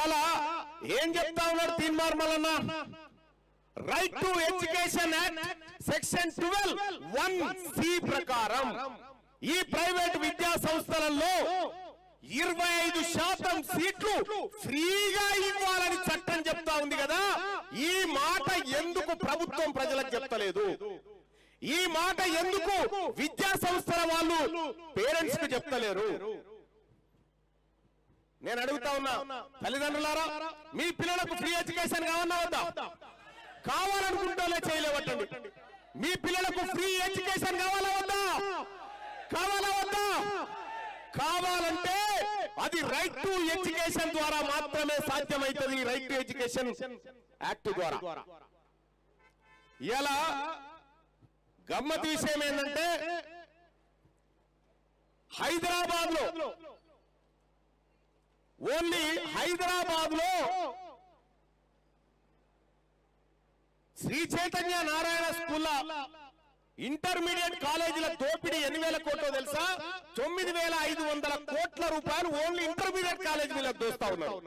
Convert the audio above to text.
ఇలా ఏం చెప్తా ఉన్నాడు Teenmaar Mallanna? Right to education act section 12(1)(c) ప్రకారం ఈ ప్రైవేట్ విద్యా సంస్థలలో 25% సీట్లు ఫ్రీగా ఇవ్వాలని చట్టం చెప్తా ఉంది కదా. ఈ మాట ఎందుకు ప్రభుత్వం ప్రజలకు చెప్తలేదు? ఈ మాట ఎందుకు విద్యా సంస్థల వాళ్ళు పేరెంట్స్ కు చెప్తలేరు? నేను అడుగుతా ఉన్నా, తల్లిదండ్రులారా, మీ పిల్లలకు ఫ్రీ ఎడ్యుకేషన్ కావాలా వద్దా? కావాలనుకుంటూనే చేయలేవటండి. మీ పిల్లలకు ఫ్రీ ఎడ్యుకేషన్ కావాలా వద్దా? కావాలా వద్దా? కావాలంటే అది రైట్ టు ఎడ్యుకేషన్ ద్వారా మాత్రమే సాధ్యమైతుంది. రైట్ టు ఎడ్యుకేషన్ యాక్ట్ ద్వారా. ఇలా గమ్మత్ విషయం ఏంటంటే, హైదరాబాద్ లో ఓన్లీ హైదరాబాద్ లో శ్రీ చైతన్య నారాయణ స్కూల్ ఇంటర్మీడియట్ కాలేజీల దోపిడీ 8,000 కోట్లు తెలుసా? 9,500 కోట్ల రూపాయలు ఓన్లీ ఇంటర్మీడియట్ కాలేజీలకు దోస్తా ఉన్నారు.